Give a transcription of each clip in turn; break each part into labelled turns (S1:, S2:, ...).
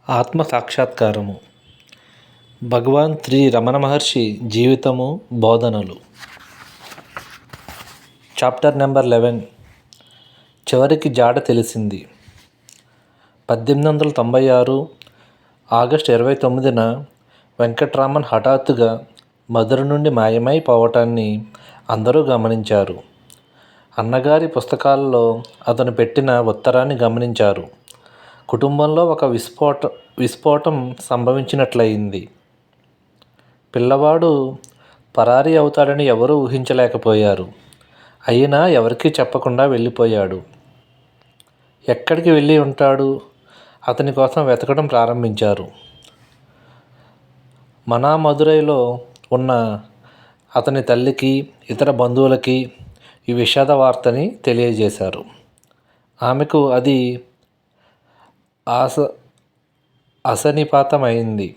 S1: ఆత్మ సాక్షాత్కారము. భగవాన్ శ్రీ రమణ మహర్షి జీవితము బోధనలు. Chapter number 11. చివరికి జాడ తెలిసింది. 1896 ఆగస్టు 29న వెంకట్రామన్ హఠాత్తుగా మధుర నుండి మాయమై పోవటాన్ని అందరూ గమనించారు. అన్నగారి పుస్తకాలలో అతను పెట్టిన ఉత్తరాన్ని గమనించారు. కుటుంబంలో ఒక విస్ఫోటం సంభవించినట్లయింది. పిల్లవాడు పరారీ అవుతాడని ఎవరూ ఊహించలేకపోయారు. అయినా ఎవరికీ చెప్పకుండా వెళ్ళిపోయాడు. ఎక్కడికి వెళ్ళి ఉంటాడు? అతని కోసం వెతకడం ప్రారంభించారు. మదురైలో ఉన్న అతని తల్లికి, ఇతర బంధువులకి ఈ విషాద వార్తని తెలియజేశారు. ఆమెకు అది ఆశనిపాతమైంది.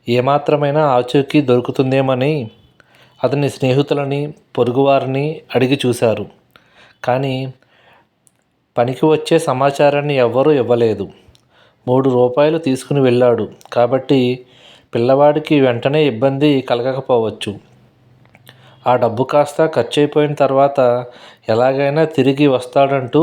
S1: ఏమాత్రమైనా ఆచూకీ దొరుకుతుందేమని అతని స్నేహితులని, పొరుగువారిని అడిగి చూశారు. కానీ పనికి వచ్చే సమాచారాన్ని ఎవ్వరూ ఇవ్వలేదు. 3 రూపాయలు తీసుకుని వెళ్ళాడు కాబట్టి పిల్లవాడికి వెంటనే ఇబ్బంది కలగకపోవచ్చు. ఆ డబ్బు కాస్త ఖర్చయిపోయిన తర్వాత ఎలాగైనా తిరిగి వస్తాడంటూ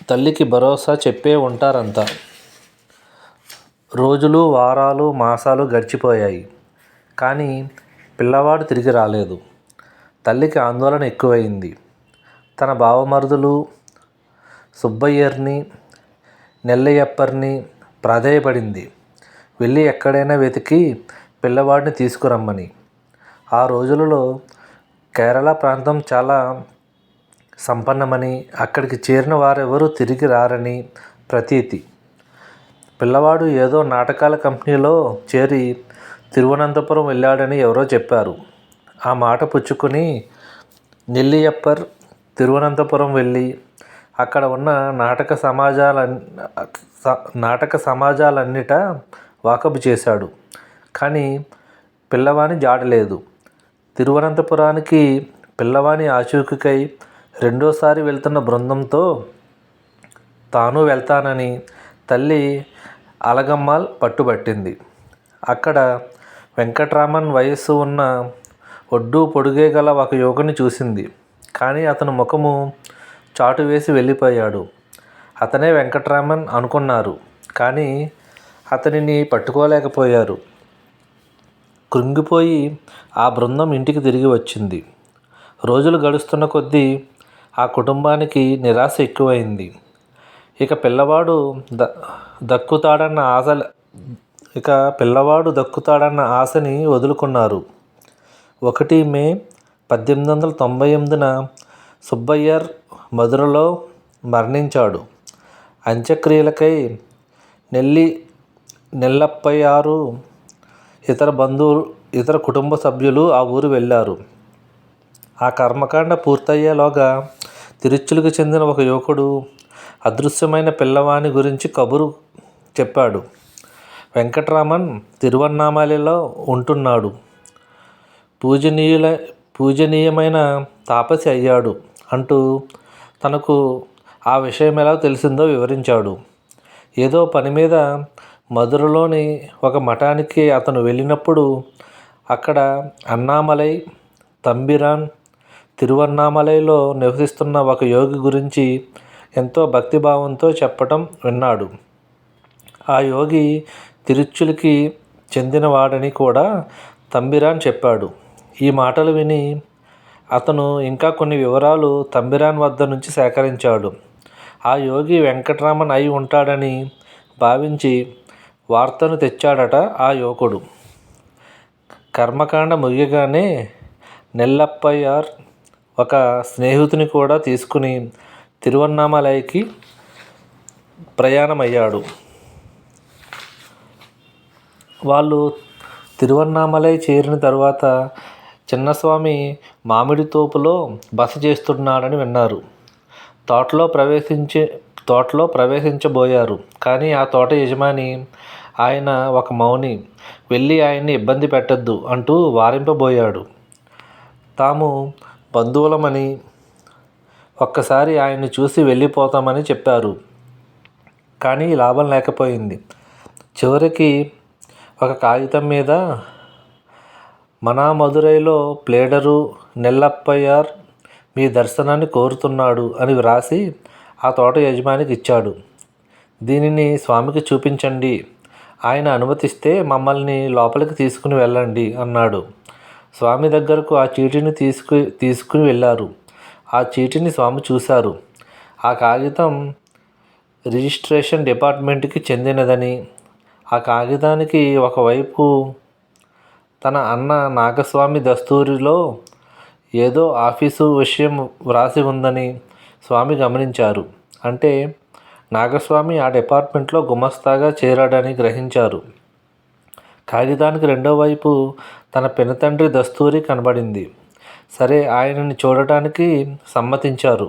S1: తల్లికి భరోసా చెప్పే ఉంటారంతా. రోజులు, వారాలు, మాసాలు గడిచిపోయాయి. కానీ పిల్లవాడు తిరిగి రాలేదు. తల్లికి ఆందోళన ఎక్కువైంది. తన బావమరుదులు సుబ్బయ్యర్ని, నెల్లయ్యప్పర్ని ప్రాధేయపడింది వెళ్ళి ఎక్కడైనా వెతికి పిల్లవాడిని తీసుకురమ్మని. ఆ రోజులలో కేరళ ప్రాంతం చాలా సంపన్నమని, అక్కడికి చేరిన వారెవరూ తిరిగి రారని ప్రతీతి. పిల్లవాడు ఏదో నాటకాల కంపెనీలో చేరి తిరువనంతపురం వెళ్ళాడని ఎవరో చెప్పారు. ఆ మాట పుచ్చుకుని నెల్లియప్పర్ తిరువనంతపురం వెళ్ళి అక్కడ ఉన్న నాటక సమాజాలన్నిటా వాకబు చేశాడు. కానీ పిల్లవాని జాడలేదు. తిరువనంతపురానికి పిల్లవాని ఆచూకీకై రెండోసారి వెళ్తున్న బృందంతో తాను వెళ్తానని తల్లి అలగమ్మాల్ పట్టుబట్టింది. అక్కడ వెంకట్రామన్ వయస్సు ఉన్న ఒడ్డు పొడుగే గల ఒక యువకుని చూసింది. కానీ అతను ముఖము చాటు వేసి వెళ్ళిపోయాడు. అతనే వెంకట్రామన్ అనుకున్నారు. కానీ అతనిని పట్టుకోలేకపోయారు. కృంగిపోయి ఆ బృందం ఇంటికి తిరిగి వచ్చింది. రోజులు గడుస్తున్న కొద్దీ ఆ కుటుంబానికి నిరాశ ఎక్కువైంది. ఇక పిల్లవాడు దక్కుతాడన్న ఆశని వదులుకున్నారు. 1 మే 1898న సుబ్బయ్యర్ మధురలో మరణించాడు. అంత్యక్రియలకై నెల్లప్పయ్యారు, ఇతర కుటుంబ సభ్యులు ఆ ఊరు వెళ్ళారు. ఆ కర్మకాండ పూర్తయ్యేలోగా తిరుచులకు చెందిన ఒక యువకుడు అదృశ్యమైన పిల్లవాని గురించి కబురు చెప్పాడు. వెంకట్రామన్ తిరువన్నామలలో ఉంటున్నాడు. పూజనీయమైన తాపసి అయ్యాడు అంటూ తనకు ఆ విషయం ఎలా తెలిసిందో వివరించాడు. ఏదో పని మీద మధురలోని ఒక మఠానికి అతను వెళ్ళినప్పుడు అక్కడ అన్నామలై, తంబిరాన్, తిరువన్నామలైలో నివసిస్తున్న ఒక యోగి గురించి ఎంతో భక్తిభావంతో చెప్పటం విన్నాడు. ఆ యోగి తిరుచులికి చెందినవాడని కూడా తంబిరాన్ చెప్పాడు. ఈ మాటలు విని అతను ఇంకా కొన్ని వివరాలు తంబిరాన్ వద్ద నుంచి సేకరించాడు. ఆ యోగి వెంకట్రామన్ అయి ఉంటాడని భావించి వార్తను తెచ్చాడట ఆ యువకుడు. కర్మకాండ ముగియగానే నెల్లప్పయ్యార్ ఒక స్నేహితుని కూడా తీసుకుని తిరువన్నామలైకి ప్రయాణమయ్యాడు. వాళ్ళు తిరువన్నామలై చేరిన తరువాత చిన్నస్వామి మామిడి తోపులో బస చేస్తున్నాడని విన్నారు. తోటలో ప్రవేశించబోయారు. కానీ ఆ తోట యజమాని, ఆయన ఒక మౌని, వెళ్ళి ఆయన్ని ఇబ్బంది పెట్టొద్దు అంటూ వారింపబోయాడు. తాము బంధువులమని ఒక్కసారి ఆయన్ని చూసి వెళ్ళిపోతామని చెప్పారు. కానీ లాభం లేకపోయింది. చివరికి ఒక కాగితం మీద మనామదురైలో ప్లేడరు నెల్లప్పయ్యార్ మీ దర్శనాన్ని కోరుతున్నాడు అని వ్రాసి ఆ తోట యజమానికి ఇచ్చాడు. దీనిని స్వామికి చూపించండి, ఆయన అనుమతిస్తే మమ్మల్ని లోపలికి తీసుకుని వెళ్ళండి అన్నాడు. స్వామి దగ్గరకు ఆ చీటిని తీసుకుని వెళ్ళారు. ఆ చీటిని స్వామి చూశారు. ఆ కాగితం రిజిస్ట్రేషన్ డిపార్ట్మెంట్కి చెందినదని, ఆ కాగితానికి ఒకవైపు తన అన్న నాగస్వామి దస్తూరిలో ఏదో ఆఫీసు విషయం వ్రాసి ఉందని స్వామి గమనించారు. అంటే నాగస్వామి ఆ డిపార్ట్మెంట్లో గుమస్తాగా చేరాడని గ్రహించారు. కాగితానికి రెండో వైపు తన పినతండ్రి దస్తూరి కనబడింది. సరే, ఆయనని చూడటానికి సమ్మతించారు.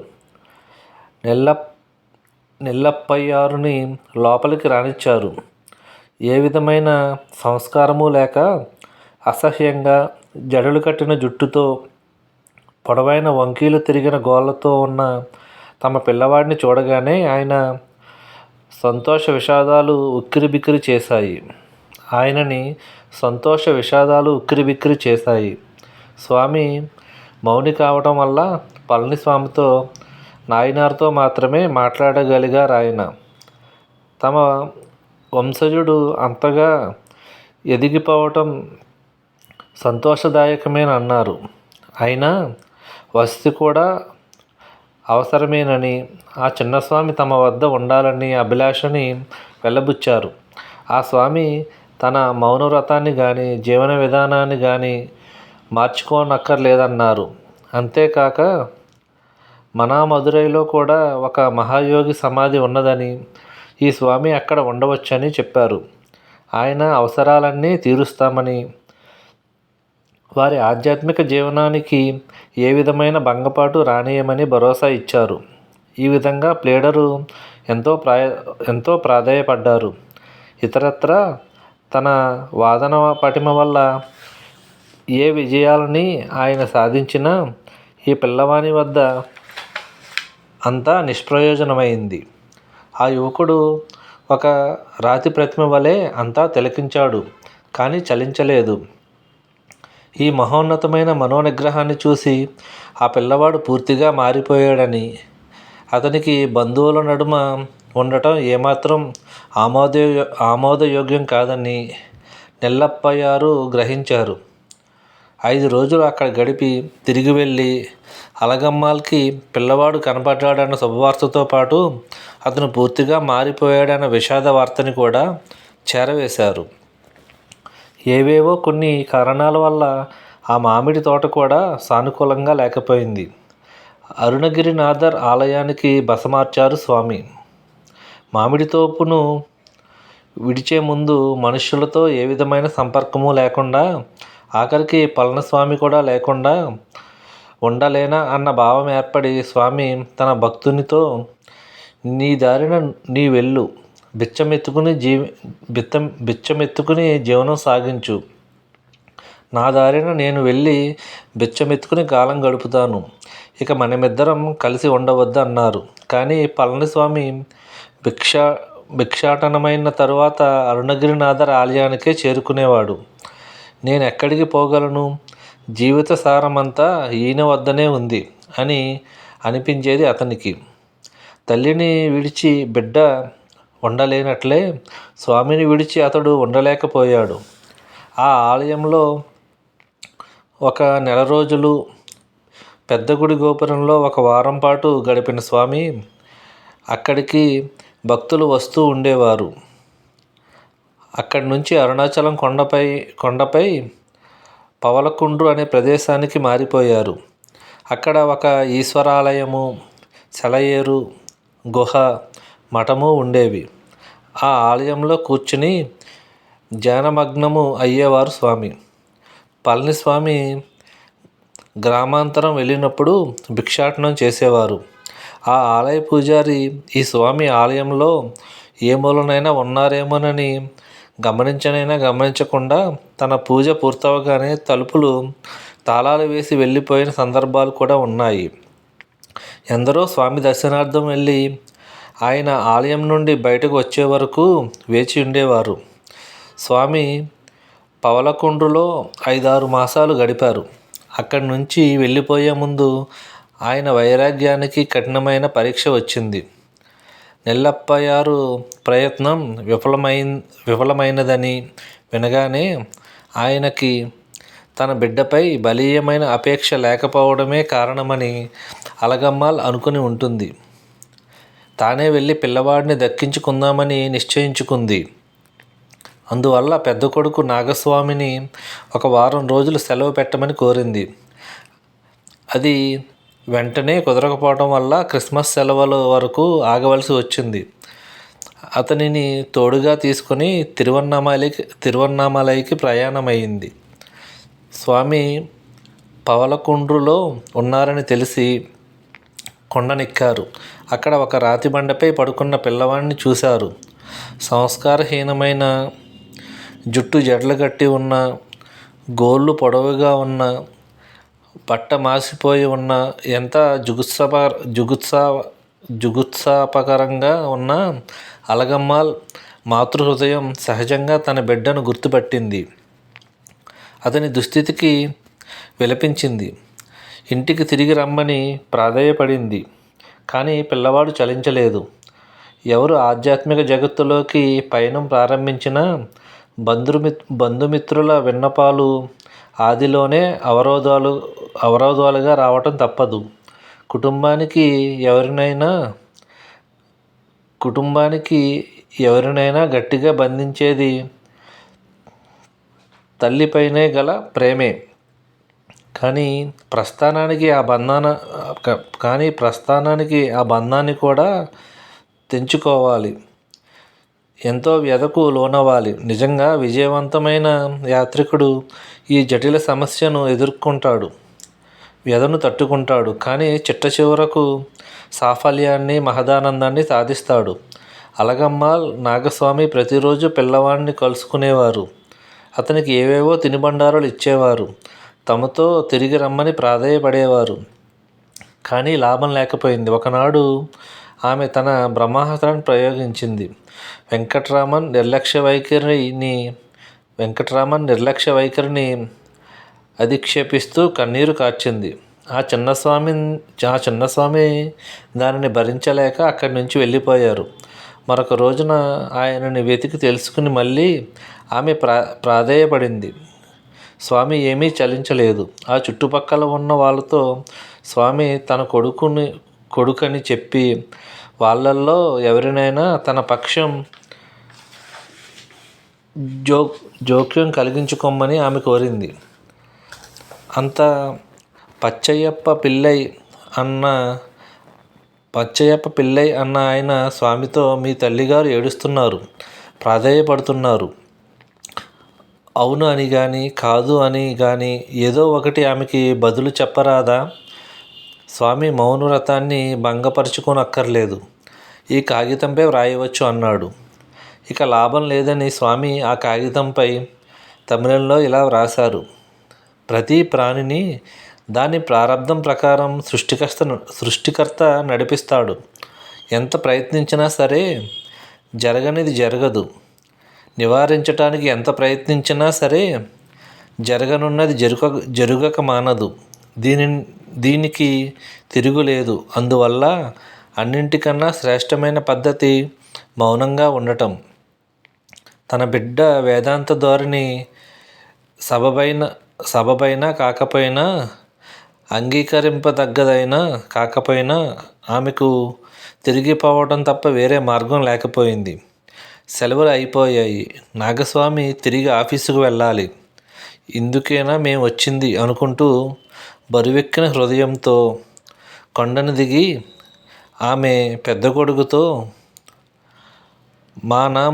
S1: నెల్లప్పయ్యారుని లోపలికి రానిచ్చారు. ఏ విధమైన సంస్కారము లేక అసహ్యంగా జడలు కట్టిన జుట్టుతో, పొడవైన వంకీలు తిరిగిన గోళ్లతో ఉన్న తమ పిల్లవాడిని చూడగానే ఆయన సంతోష విషాదాలు ఉక్కిరిబిక్కిరి చేశాయి. స్వామి మౌని కావటం వల్ల పళనిస్వామితో, నాయనార్తో మాత్రమే మాట్లాడగలిగారాయన. తమ వంశజుడు అంతగా ఎదిగిపోవటం సంతోషదాయకమేనన్నారు. అయినా వసతి కూడా అవసరమేనని, ఆ చిన్నస్వామి తమ వద్ద ఉండాలని అభిలాషని వెళ్ళబుచ్చారు. ఆ స్వామి తన మౌనవ్రతాన్ని కానీ జీవన విధానాన్ని కానీ మార్చుకోనక్కర్లేదన్నారు. అంతేకాక మనామదురైలో కూడా ఒక మహాయోగి సమాధి ఉన్నదని, ఈ స్వామి అక్కడ ఉండవచ్చని చెప్పారు. ఆయన అవసరాలన్నీ తీరుస్తామని, వారి ఆధ్యాత్మిక జీవనానికి ఏ విధమైన భంగపాటు రానియమని భరోసా ఇచ్చారు. ఈ విధంగా ప్లేడరు ఎంతో ప్రాధేయపడ్డారు. ఇతరత్రా తన వాదన పటిమ వల్ల ఏ విజయాలని ఆయన సాధించినా ఈ పిల్లవాని వద్ద అంతా నిష్ప్రయోజనమైంది. ఆ యువకుడు ఒక రాతి ప్రతిమ వలె అంతా తిలకించాడు, కానీ చలించలేదు. ఈ మహోన్నతమైన మనోనిగ్రహాన్ని చూసి ఆ పిల్లవాడు పూర్తిగా మారిపోయాడని, అతనికి బంధువుల నడుమ ఉండటం ఏమాత్రం ఆమోదయోగ్యం కాదని నెల్లప్పయ్యారు గ్రహించారు. 5 రోజులు అక్కడ గడిపి తిరిగి వెళ్ళి అలగమ్మాల్కి పిల్లవాడు కనపడ్డాడన్న శుభవార్తతో పాటు అతను పూర్తిగా మారిపోయాడన్న విషాద వార్తని కూడా చేరవేశారు. ఏవేవో కొన్ని కారణాల వల్ల ఆ మామిడి తోట కూడా సానుకూలంగా లేకపోయింది. అరుణగిరినాథర్ ఆలయానికి బస మార్చారు స్వామి. మామిడి తోపును విడిచే ముందు మనుష్యులతో ఏ విధమైన సంపర్కము లేకుండా, ఆఖరికి పళనిస్వామి కూడా లేకుండా ఉండలేనా అన్న భావం ఏర్పడి స్వామి తన భక్తునితో, నీ దారిన నీ వెళ్ళు, బిచ్చమెత్తుకుని జీవనం సాగించు, నా దారిన నేను వెళ్ళి బిచ్చమెత్తుకుని కాలం గడుపుతాను, ఇక మనమిద్దరం కలిసి ఉండవద్దు అన్నారు. కానీ పళనిస్వామి భిక్షాటనమైన తరువాత అరుణగిరినాథర్ ఆలయానికే చేరుకునేవాడు. నేను ఎక్కడికి పోగలను, జీవిత సారమంతా ఈయన వద్దనే ఉంది అని అనిపించేది అతనికి. తల్లిని విడిచి బిడ్డ ఉండలేనట్లే స్వామిని విడిచి అతడు ఉండలేకపోయాడు. ఆ ఆలయంలో ఒక నెల రోజులు, పెద్ద గుడి గోపురంలో ఒక వారం పాటు గడిపిన స్వామి అక్కడికి భక్తులు వస్తూ ఉండేవారు. అక్కడి నుంచి అరుణాచలం కొండపై పవలకుండ్రు అనే ప్రదేశానికి మారిపోయారు. అక్కడ ఒక ఈశ్వరాలయము, సెలయేరు, గుహ, మఠము ఉండేవి. ఆ ఆలయంలో కూర్చుని ధ్యానమగ్నము అయ్యేవారు స్వామి. పళనిస్వామి గ్రామాంతరం వెళ్ళినప్పుడు భిక్షాటనం చేసేవారు. ఆ ఆలయ పూజారి ఈ స్వామి ఆలయంలో ఏ మూలనైనా ఉన్నారేమోనని గమనించకుండా తన పూజ పూర్తవగానే తలుపులు తాళాలు వేసి వెళ్ళిపోయిన సందర్భాలు కూడా ఉన్నాయి. ఎందరో స్వామి దర్శనార్థం వెళ్ళి ఆయన ఆలయం నుండి బయటకు వచ్చే వరకు వేచి ఉండేవారు. స్వామి పవలకుండ్రులో 5-6 మాసాలు గడిపారు. అక్కడి నుంచి వెళ్ళిపోయే ముందు ఆయన వైరాగ్యానికి కఠినమైన పరీక్ష వచ్చింది. నెల్లప్పయ్యారు ప్రయత్నం విఫలమైనదని వినగానే ఆయనకి తన బిడ్డపై బలీయమైన అపేక్ష లేకపోవడమే కారణమని అలగమ్మాల్ అనుకుని ఉంటుంది. తానే వెళ్ళి పిల్లవాడిని దక్కించుకుందామని నిశ్చయించుకుంది. అందువల్ల పెద్ద కొడుకు నాగస్వామిని 1 వారం రోజులు సెలవు పెట్టమని కోరింది. అది వెంటనే కుదరకపోవడం వల్ల క్రిస్మస్ సెలవుల వరకు ఆగవలసి వచ్చింది. అతనిని తోడుగా తీసుకుని తిరువన్నామలైకి ప్రయాణమైంది. స్వామి పవలకుండ్రులో ఉన్నారని తెలిసి కొండనెక్కారు. అక్కడ ఒక రాతి బండపై పడుకున్న పిల్లవాడిని చూశారు. సంస్కారహీనమైన జుట్టు జడలు కట్టి ఉన్న, గోళ్ళు పొడవుగా ఉన్న, బట్ట మాసిపోయి ఉన్న, ఎంత జుగుత్సాపకరంగా ఉన్న అలగమ్మాల్ మాతృహృదయం సహజంగా తన బిడ్డను గుర్తుపట్టింది. అతని దుస్థితికి విలపించింది. ఇంటికి తిరిగి రమ్మని ప్రాధేయపడింది. కానీ పిల్లవాడు చలించలేదు. ఎవరు ఆధ్యాత్మిక జగత్తులోకి పయనం ప్రారంభించినా బంధుమిత్రుల విన్నపాలు ఆదిలోనే అవరోధాలుగా రావటం తప్పదు. కుటుంబానికి ఎవరినైనా గట్టిగా బంధించేది తల్లిపైనే గల ప్రేమే. కానీ ప్రస్థానానికి ఆ బంధాన్ని కూడా తెంచుకోవాలి. ఎంతో వ్యధకు లోనవ్వాలి. నిజంగా విజయవంతమైన యాత్రికుడు ఈ జటిల సమస్యను ఎదుర్కొంటాడు, వ్యధను తట్టుకుంటాడు. కానీ చిట్టచివరకు సాఫల్యాన్ని, మహదానందాన్ని సాధిస్తాడు. అలగమ్మాల్ నాగస్వామి ప్రతిరోజు పిల్లవాడిని కలుసుకునేవారు. అతనికి ఏవేవో తినుబండారాలు ఇచ్చేవారు. తమతో తిరిగి రమ్మని ప్రాధేయపడేవారు. కానీ లాభం లేకపోయింది. ఒకనాడు ఆమె తన బ్రహ్మాస్త్రాన్ని ప్రయోగించింది. వెంకట్రామన్ నిర్లక్ష్య వైఖరిని అధిక్షేపిస్తూ కన్నీరు కార్చింది. ఆ చిన్నస్వామి దానిని భరించలేక అక్కడి నుంచి వెళ్ళిపోయారు. మరొక రోజున ఆయనని వెతికి తెలుసుకుని మళ్ళీ ఆమె ప్రాధేయపడింది. స్వామి ఏమీ చలించలేదు. ఆ చుట్టుపక్కల ఉన్న వాళ్ళతో స్వామి తన కొడుకని చెప్పి వాళ్ళల్లో ఎవరినైనా తన పక్షం జోక్యం కలిగించుకోమని ఆమె కోరింది. అంత పచ్చయ్యప్ప పిల్లై అన్న ఆయన స్వామితో, మీ తల్లిగారు ఏడుస్తున్నారు, ప్రాధేయపడుతున్నారు, అవును అని కానీ కాదు అని కానీ ఏదో ఒకటి ఆమెకి బదులు చెప్పరాదా? స్వామి మౌనవ్రతాన్ని భంగపరుచుకోనక్కర్లేదు, ఈ కాగితంపై వ్రాయవచ్చు అన్నాడు. ఇక లాభం లేదని స్వామి ఆ కాగితంపై తమిళంలో ఇలా వ్రాశారు. ప్రతి ప్రాణిని దాని ప్రారబ్ధం ప్రకారం సృష్టికర్త నడిపిస్తాడు. ఎంత ప్రయత్నించినా సరే జరగనిది జరగదు. నివారించటానికి ఎంత ప్రయత్నించినా సరే జరగనున్నది జరుగక మానదు. దీనికి తిరుగులేదు. అందువల్ల అన్నింటికన్నా శ్రేష్టమైన పద్ధతి మౌనంగా ఉండటం. తన బిడ్డ వేదాంత ధోరణి సబబైనా కాకపోయినా, అంగీకరింపదగ్గదైనా కాకపోయినా ఆమెకు తిరిగిపోవడం తప్ప వేరే మార్గం లేకపోయింది. సెలవులు అయిపోయాయి. నాగస్వామి తిరిగి ఆఫీసుకు వెళ్ళాలి. ఇందుకేనా మేము వచ్చింది అనుకుంటూ బరువెక్కిన హృదయంతో కొండను దిగి ఆమె పెద్ద కొడుకుతో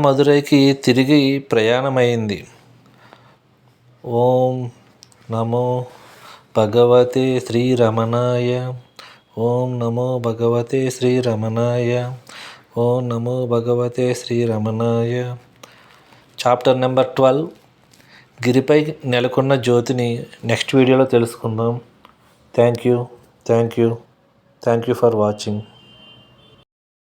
S1: మదురైకి తిరిగి ప్రయాణమైంది. ఓం నమో భగవతే శ్రీరమణాయ. ఓం నమో భగవతే శ్రీరమణాయ. ఓం నమో భగవతే శ్రీరమణాయ. చాప్టర్ నెంబర్ 12, గిరిపై నెలకొన్న జ్యోతిని నెక్స్ట్ వీడియోలో తెలుసుకుందాం. Thank you. Thank you for watching.